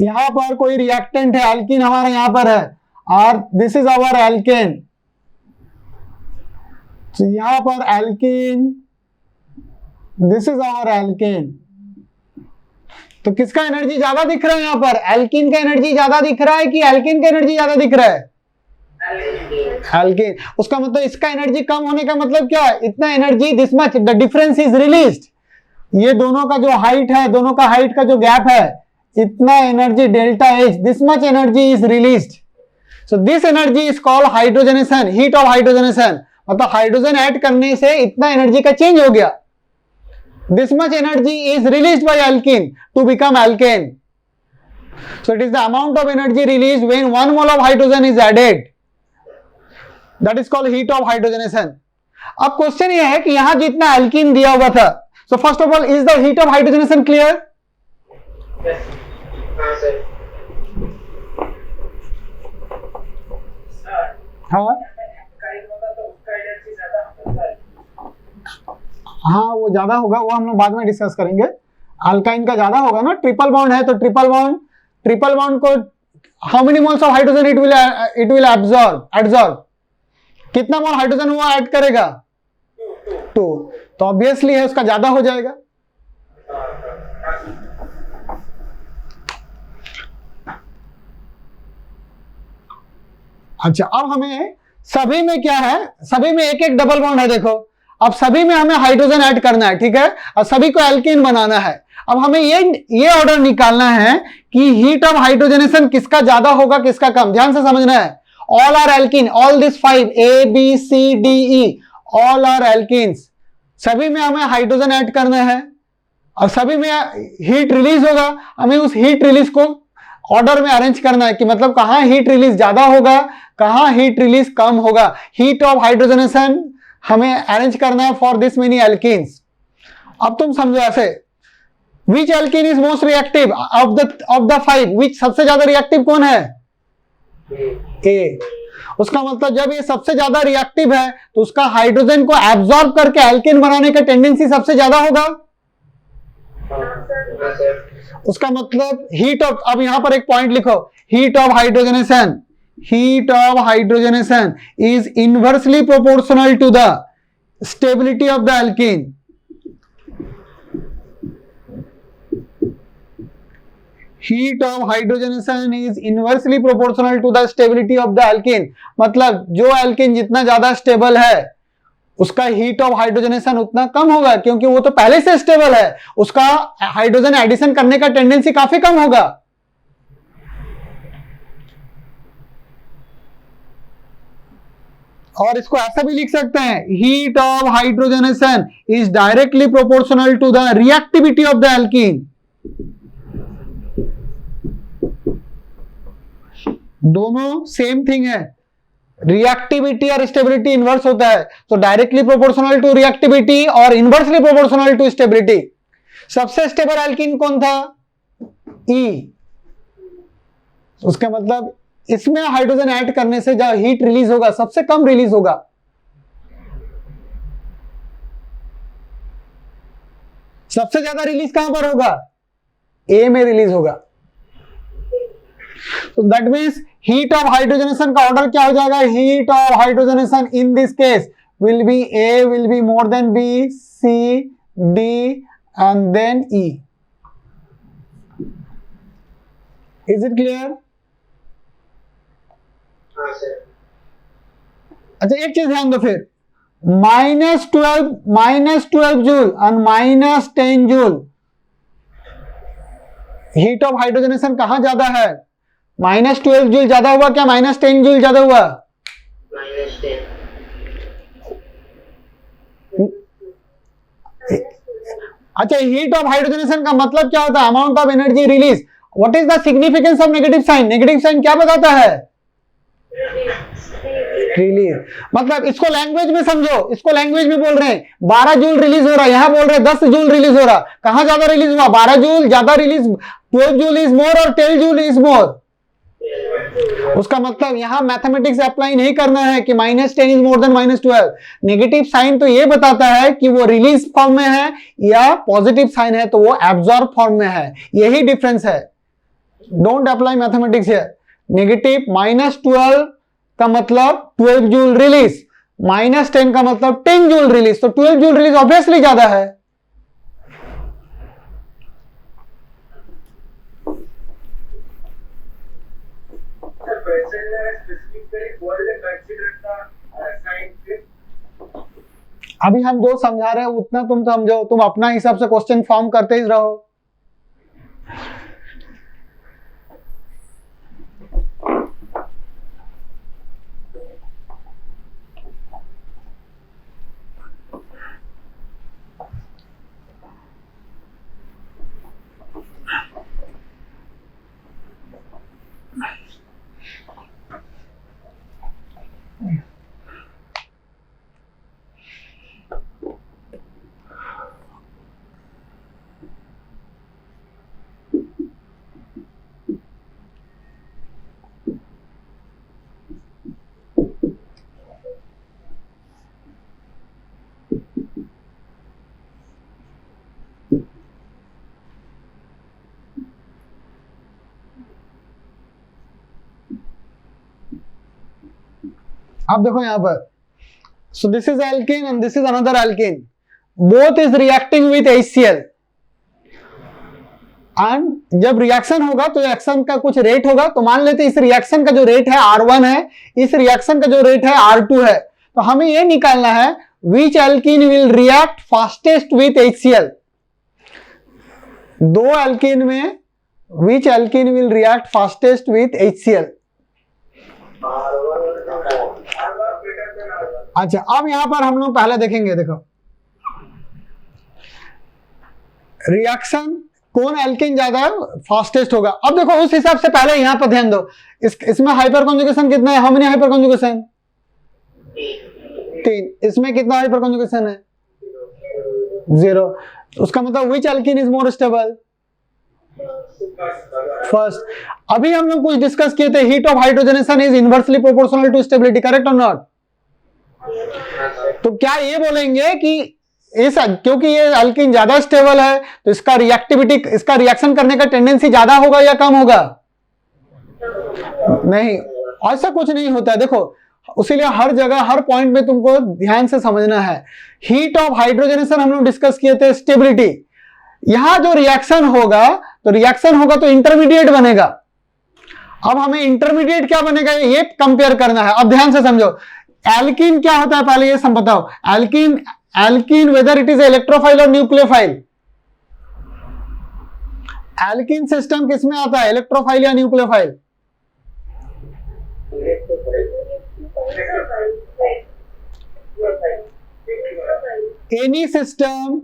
यहां पर कोई रिएक्टेंट है, एल्कीन हमारा यहां पर है और दिस इज आवर एल्केन, तो यहां पर alkene, this is our alkane, तो किसका एनर्जी ज्यादा दिख रहा है यहां पर? एल्कीन का एनर्जी ज्यादा दिख रहा है कि एल्कीन का एनर्जी ज्यादा दिख रहा है? एल्कीन। उसका मतलब इसका एनर्जी कम होने का मतलब क्या है? इतना energy, this much the difference is released. ये दोनों का जो हाइट है, दोनों का हाइट का जो गैप है, इतना energy delta H, this much energy is released. So this energy is called hydrogenation, heat of hydrogenation. मतलब हाइड्रोजन ऐड करने से इतना एनर्जी का चेंज हो गया। This much energy is released by alkene to become alkane. So it is the amount of energy released when 1 mole of hydrogen is added. That is called heat of hydrogenation. अब question यह है कि यहां जितना alkene दिया हुआ था, so first of all, is the heat of hydrogenation clear? Yes. हाँ सर। हाँ हाँ, वो ज्यादा होगा, वो हम लोग बाद में डिस्कस करेंगे। अल्काइन का ज्यादा होगा ना, ट्रिपल बॉन्ड है तो ट्रिपल बॉन्ड को how many moles of hydrogen it will absorb, कितना मोल हाइड्रोजन वो ऐड करेगा? 2, तो ऑब्वियसली है उसका ज्यादा हो जाएगा। अच्छा, अब हमें सभी में क्या है? सभी में एक एक डबल बॉन्ड है। देखो, अब सभी में हमें हाइड्रोजन ऐड करना है, ठीक है, और सभी को एल्कीन बनाना है। अब हमें ये ऑर्डर निकालना है कि हीट ऑफ हाइड्रोजनेशन किसका ज्यादा होगा, किसका कम। ध्यान से समझना है। All are alkene, all this 5 A B C D E all are alkenes, सभी में हमें हाइड्रोजन ऐड करना है और सभी में हीट रिलीज होगा। हमें उस हीट रिलीज को ऑर्डर में अरेंज करना है कि मतलब कहां हीट रिलीज ज्यादा होगा, कहां हीट रिलीज कम होगा। हीट ऑफ हाइड्रोजनेशन हमें अरेंज करना है फॉर दिस मेनी एल्कीन्स। अब तुम समझो ऐसे, which alkene is most reactive of the 5, which सबसे ज्यादा रिएक्टिव कौन है? ए। उसका मतलब जब ये सबसे ज्यादा रिएक्टिव है तो उसका हाइड्रोजन को एब्जॉर्ब करके एल्कीन बनाने का टेंडेंसी सबसे ज्यादा होगा। उसका मतलब हीट ऑफ, अब यहां पर एक पॉइंट लिखो, heat of hydrogenation, heat of hydrogenation is inversely proportional to the stability of the alkene. Heat of hydrogenation is inversely proportional to the stability of the alkene. मतलब जो alkene जितना ज्यादा stable है उसका हीट ऑफ हाइड्रोजनेशन उतना कम होगा, क्योंकि वो तो पहले से स्टेबल है, उसका हाइड्रोजन एडिशन करने का टेंडेंसी काफी कम होगा। और इसको ऐसा भी लिख सकते हैं, heat of hydrogenation is directly proportional to the reactivity of the alkene. दोनों सेम थिंग है, रिएक्टिविटी और स्टेबिलिटी इनवर्स होता है, तो डायरेक्टली प्रोपोर्शनल टू रिएक्टिविटी और इनवर्सली प्रोपोर्शनल टू स्टेबिलिटी। सबसे स्टेबल एल्कीन कौन था? ई। उसका मतलब इसमें हाइड्रोजन ऐड करने से जो हीट रिलीज होगा सबसे कम रिलीज होगा। सबसे ज्यादा रिलीज कहां पर होगा? ए में रिलीज होगा। तो that means heat of hydrogenation का ऑर्डर क्या हो जाएगा? Heat of hydrogenation in this case will be A will be more than B, C, D and then E. Is it clear? अच्छा, एक चीज ध्यान दो फिर, -12 जूल और -10 जूल हीट ऑफ हाइड्रोजनेशन कहां ज्यादा है? -12 जूल ज्यादा हुआ क्या -10 जूल ज्यादा हुआ? अच्छा, हीट ऑफ हाइड्रोजनेशन का मतलब क्या होता है? Amount of energy release. What is the significance of negative sign? Negative sign क्या बताता है? रिलीज। मतलब इसको लैंग्वेज में समझो, इसको लैंग्वेज में बोल रहे हैं 12 जूल रिलीज हो रहा है, यहां बोल रहे हैं 10 जूल रिलीज हो रहा। कहां ज्यादा रिलीज हुआ? 12 जूल ज्यादा रिलीज, 12 जूल इज मोर और 10 जूल इज मोर। उसका मतलब यहां मैथमेटिक्स अप्लाई नहीं करना है कि -10 is more than -12। Negative sign तो ये बताता है कि वो रिलीज फॉर्म में है, या पॉजिटिव साइन है तो वो एब्जॉर्ब फॉर्म में है। यही डिफरेंस है। Don't apply mathematics here. Negative -12 का मतलब 12 जूल रिलीज, -10 का मतलब 10 जूल रिलीज, तो 12 जूल रिलीज ऑब्वियसली ज्यादा है। अभी हम जो समझा रहे हैं उतना तुम समझो, तुम अपना हिसाब से क्वेश्चन फॉर्म करते ही रहो। अब देखो यहां पर, so this is alkane and this is another alkane, both is reacting with HCl, and जब रिएक्शन होगा तो रिएक्शन का कुछ रेट होगा। तो मान लेते इस रिएक्शन का जो रेट है R1 है, इस रिएक्शन का जो रेट है R2 है। तो हमें यह निकालना है which alkene will react fastest with HCl। दो एल्कीन में which alkene will react fastest with HCl। अच्छा, अब यहां पर हम लोग पहले देखेंगे, देखो रिएक्शन कौन एल्कीन ज्यादा फास्टेस्ट होगा। अब देखो उस हिसाब से पहले यहां पर ध्यान दो, इसमें हाइपर कॉन्जुगेशन कितना है, हाउ मेनी हाइपर कॉन्जुगेशन, 3। इसमें कितना हाइपर कॉन्जुगेशन है, 0। उसका मतलब which alkene is more stable, first. अभी हम लोग कुछ डिस्कस किए थे, heat of hydrogenation is inversely proportional to stability, correct और नॉट। तो क्या ये बोलेंगे कि इस, क्योंकि ये एल्कीन ज्यादा स्टेबल है तो इसका रिएक्टिविटी, इसका रिएक्शन करने का टेंडेंसी ज्यादा होगा या कम होगा? नहीं, ऐसा कुछ नहीं होता है। देखो उसीलिए हर जगह हर पॉइंट में तुमको ध्यान से समझना है। हीट ऑफ हाइड्रोजनेशन हम लोग डिस्कस किए थे, स्टेबिलिटी। यहां जो रिएक्शन होगा तो इंटरमीडिएट बनेगा। अब हमें इंटरमीडिएट क्या बनेगा ये कंपेयर करना है। अब ध्यान से समझो, एल्कीन क्या होता है पहले ये सब बताओ। Alkene whether it is electrophile और न्यूक्लियोफाइल। एल्कीन सिस्टम किसमें आता है, इलेक्ट्रोफाइल या न्यूक्लियोफाइल? एनी सिस्टम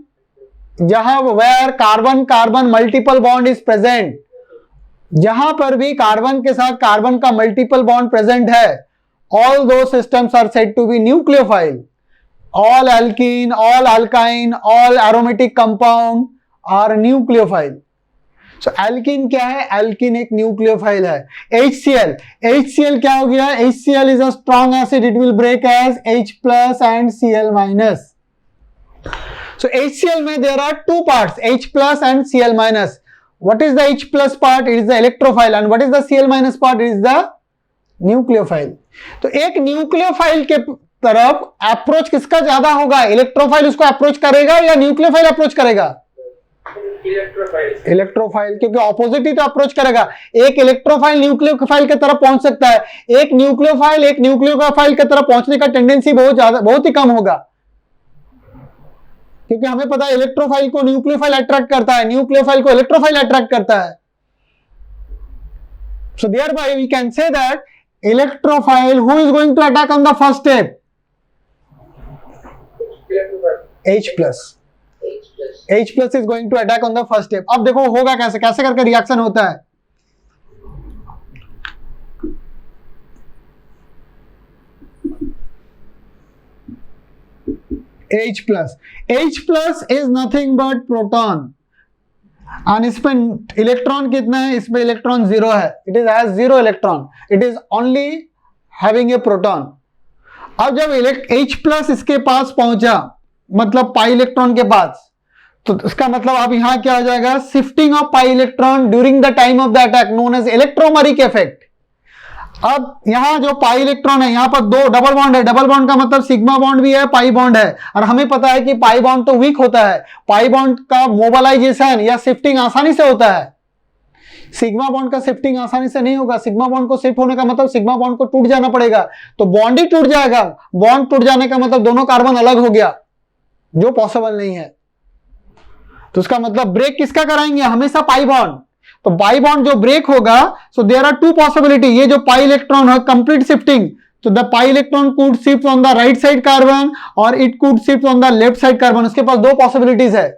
जहां where carbon carbon multiple bond is present, जहां पर भी कार्बन के साथ कार्बन का मल्टीपल बॉन्ड प्रेजेंट है, all those systems are said to be nucleophile. All alkene, all alkyne, all aromatic compound are nucleophile. So alkene क्या है, alkene एक nucleophile है। HCl क्या हो गया, HCl is a strong acid, it will break as H plus and Cl minus. So HCl में there are two parts, H plus and Cl minus. What is the H plus part? It is the electrophile, and what is the Cl minus part? It is the nucleophile. तो एक nucleophile के तरफ approach किसका ज्यादा होगा, electrophile उसको approach करेगा या न्यूक्लियोफाइल अप्रोच करेगा? इलेक्ट्रोफाइल, क्योंकि ऑपोजिट ही तो अप्रोच करेगा। एक इलेक्ट्रोफाइल न्यूक्लियोफाइल के तरफ पहुंच सकता है, एक न्यूक्लियोफाइल के तरफ पहुंचने का टेंडेंसी बहुत ही कम होगा, क्योंकि हमें पता है इलेक्ट्रोफाइल को न्यूक्लियोफाइल अट्रैक्ट करता है, न्यूक्लियोफाइल को इलेक्ट्रोफाइल अट्रैक्ट करता है। So thereby we can say that electrophile who is going to attack on the first step, H plus is going to attack on the first step. अब देखो होगा कैसे करके रिएक्शन होता है। H plus is nothing but proton, और इसमें electron कितना है, इसमें इलेक्ट्रॉन 0 है, it is has 0 electron, it is only having a proton. अब जब H प्लस इसके पास पहुंचा, मतलब पाई इलेक्ट्रॉन के पास, तो इसका मतलब अब यहां क्या हो जाएगा, shifting of pi electron during the time of the attack known as electromeric effect. अब यहां जो पाई इलेक्ट्रॉन है, यहां पर दो डबल बॉन्ड है, डबल बॉन्ड का मतलब सिग्मा बॉन्ड भी है, पाई बॉन्ड है, और हमें पता है कि पाई बॉन्ड तो वीक होता है, पाई बॉन्ड का मोबिलाइजेशन या शिफ्टिंग आसानी से होता है, सिग्मा बॉन्ड का शिफ्टिंग आसानी से नहीं होगा। सिग्मा बॉन्ड को शिफ्ट होने का मतलब सिग्मा बॉन्ड को टूट जाना पड़ेगा, तो बॉन्ड ही टूट जाएगा। बॉन्ड टूट जाने का मतलब दोनों कार्बन अलग हो गया, जो पॉसिबल नहीं है। तो उसका मतलब ब्रेक किसका कराएंगे, हमेशा पाई बॉन्ड। तो पाई बॉन्ड जो ब्रेक होगा, so there are two possibility, ये जो पाई इलेक्ट्रॉन है कंप्लीट शिफ्टिंग, तो the pi electron could shift on the right side carbon और it could shift on the left side carbon. उसके पास दो पॉसिबिलिटीज है।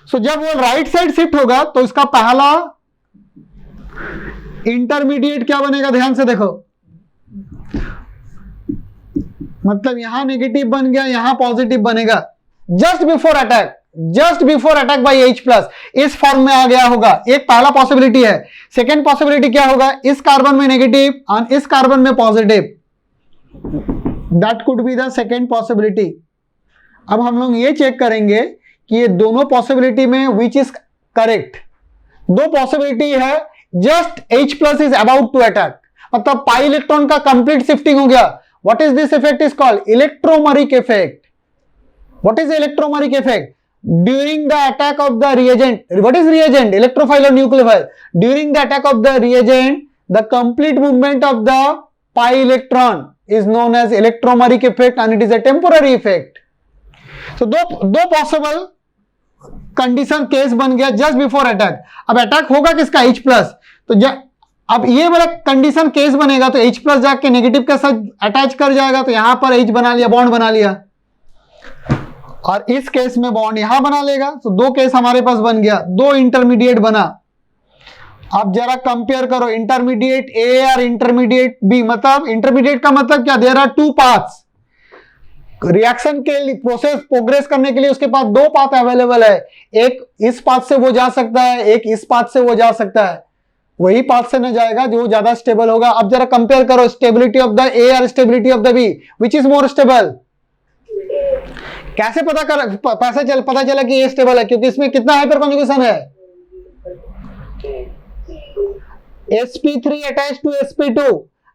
सो जब वो राइट साइड शिफ्ट होगा तो इसका पहला इंटरमीडिएट क्या बनेगा, ध्यान से देखो, मतलब यहां नेगेटिव बन गया, यहां पॉजिटिव बनेगा, just before attack by H plus इस फॉर्म में आ गया होगा। एक पहला पॉसिबिलिटी है। सेकेंड पॉसिबिलिटी क्या होगा, इस कार्बन में नेगेटिव और इस कार्बन में positive, that could be the second possibility. अब हम लोग ये चेक करेंगे कि ये दोनों पॉसिबिलिटी में विच इज करेक्ट। दो पॉसिबिलिटी है, just H plus is about to attack, मतलब पाई इलेक्ट्रॉन का कंप्लीट शिफ्टिंग हो गया। What is this effect is called electromeric effect. What is electromeric effect? During the attack of the reagent, what is reagent? Electrophile or nucleophile? During the attack of the reagent, the complete movement of the pi electron is known as electromeric effect and it is a temporary effect. So दो possible condition case बन गया just before attack. अब attack होगा किसका, H plus, तो अब ये वाला कंडीशन केस बनेगा तो H प्लस जाके नेगेटिव के साथ अटैच कर जाएगा, तो यहां पर H बना लिया, बॉन्ड बना लिया, और इस केस में बॉन्ड यहां बना लेगा। तो दो केस हमारे पास बन गया, दो इंटरमीडिएट बना। अब जरा कंपेयर करो इंटरमीडिएट ए और इंटरमीडिएट बी, मतलब इंटरमीडिएट का मतलब क्या, there are two paths. Reaction के लिए प्रोसेस प्रोग्रेस करने के लिए उसके पास दो पाथ अवेलेबल है, एक इस पाथ से वो जा सकता है, एक इस पाथ से वो जा सकता है, वही पाथ से न जाएगा जो ज्यादा स्टेबल होगा। अब जरा कंपेयर करो स्टेबिलिटी ऑफ द ए और stability of the B, which is more stable. कैसे पता चला कि ये स्टेबल है, क्योंकि इसमें कितना हाइपर कॉन्जुगेशन है, sp3 attached to sp2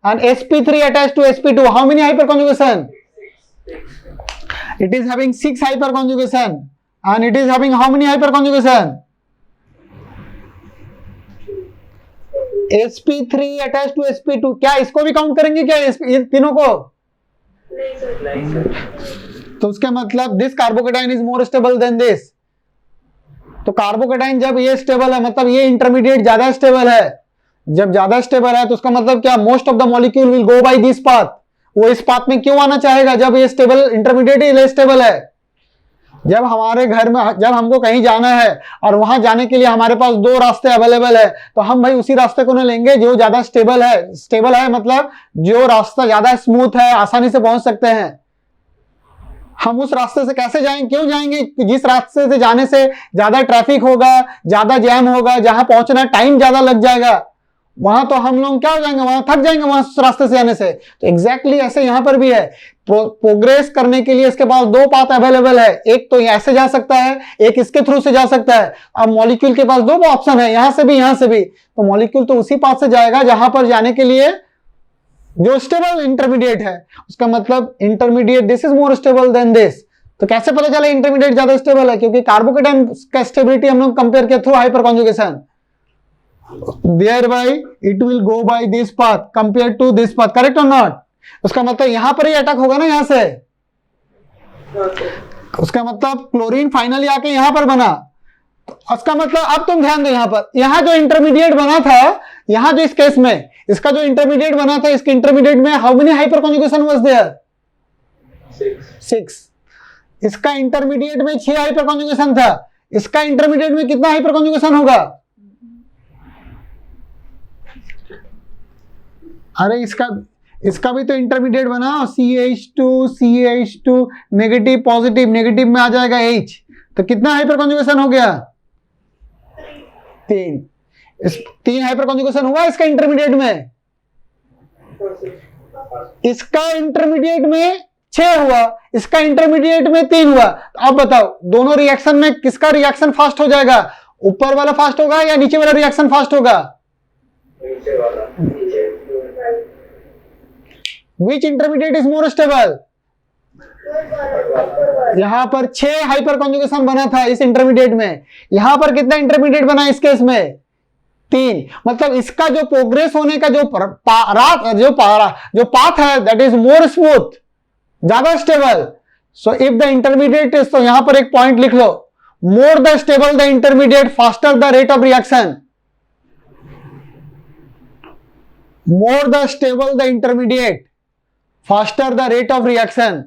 and sp3 attached to sp2. How many hyper conjugation? It is having 6 hyper conjugation and it is having how many hyper conjugation? sp3 attached to sp2। क्या इसको भी count करेंगे क्या, इन तीनों को? नहीं sir. तो उसका मतलब this carbocation is more stable then this. तो कार्बोकेटाइन जब ये स्टेबल है, मतलब ये इंटरमीडिएट ज्यादा स्टेबल है। जब ज्यादा स्टेबल है तो उसका मतलब क्या, most of the molecule will go by this path. वो इस पाथ में क्यों आना चाहेगा, जब ये स्टेबल इंटरमीडिएट ही स्टेबल है। जब हमारे घर में, जब हमको कहीं जाना है और वहां जाने के लिए हमारे पास दो रास्ते अवेलेबल है, तो हम भाई उसी रास्ते को ना लेंगे जो ज्यादा स्टेबल है। स्टेबल है मतलब जो रास्ता ज्यादा स्मूथ है, आसानी से पहुंच सकते हैं। हम उस रास्ते से कैसे जाएंगे, क्यों जाएंगे, जिस रास्ते से जाने से ज्यादा ट्रैफिक होगा, ज्यादा जैम होगा, जहां पहुंचना टाइम ज्यादा लग जाएगा, वहां तो हम लोग क्या हो जाएंगे, वहां थक जाएंगे वहां उस रास्ते से जाने से। तो एग्जैक्टली ऐसे यहां पर भी है। प्रोग्रेस करने के लिए इसके पास दो पाथ अवेलेबल है, एक तो ऐसे जा सकता है, एक इसके थ्रू से जा सकता है। अब मॉलिक्यूल के पास दो ऑप्शन है, यहां से भी यहां से भी, तो मॉलिक्यूल तो उसी पाथ से जाएगा जहां पर जाने के लिए जो स्टेबल इंटरमीडिएट है। उसका मतलब intermediate this is more stable then this. तो कैसे पता चला इंटरमीडिएट ज्यादा स्टेबल है, क्योंकि कार्बोकेटाइन का स्टेबिलिटी हम लोग कंपेयर किया through hyper conjugation. Thereby it will go by this path compared to this path, correct or not? उसका मतलब यहां पर ही अटैक होगा ना, यहां से। उसका मतलब क्लोरीन फाइनली आके यहां पर बना। उसका मतलब अब तुम ध्यान दो, यहां पर, यहां जो इंटरमीडिएट बना था, यहां जो इस केस में इसका जो इंटरमीडिएट बना था, इसके इंटरमीडिएट में how many hyperconjugation was there? 6। इसका इंटरमीडिएट में 6 हाइपर कॉन्जुगेशन था। इसका इंटरमीडिएट में कितना हाइपर कॉन्जुगेशन होगा? अरे इसका भी तो इंटरमीडिएट बना, CH2 नेगेटिव पॉजिटिव, नेगेटिव में आ जाएगा H, तो कितना हाइपर कॉन्जुगेशन हो गया? 3, इस 3 हाइपर कॉन्जुगेशन हुआ इसका इंटरमीडिएट में, इसका इंटरमीडिएट में 6 हुआ, इसका इंटरमीडिएट में 3 हुआ। तो आप बताओ दोनों रिएक्शन में किसका रिएक्शन फास्ट हो जाएगा, ऊपर वाला फास्ट होगा या नीचे वाला रिएक्शन फास्ट होगा? नीचे वाला, नीचे विच इंटरमीडिएट इज मोर स्टेबल? यहां पर 6 हाइपर कॉन्जुगेशन बना था इस इंटरमीडिएट में, यहां पर कितना इंटरमीडिएट बना इस केस में? 3। मतलब इसका जो प्रोग्रेस होने का जो पाथ है दैट इज मोर स्मूथ, ज्यादा stable. So if the intermediate is, तो यहां पर एक पॉइंट लिख लो, more the stable the intermediate faster the rate of reaction, more the stable the intermediate faster the rate of reaction.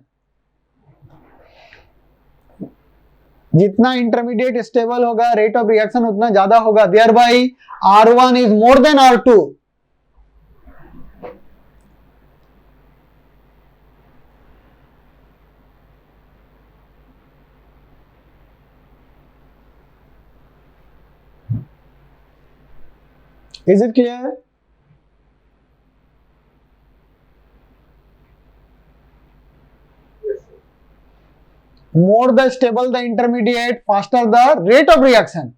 जितना intermediate stable होगा rate of reaction उतना ज्यादा होगा, thereby R1 is more than R2। Is it clear? More the stable the intermediate, faster the rate of reaction.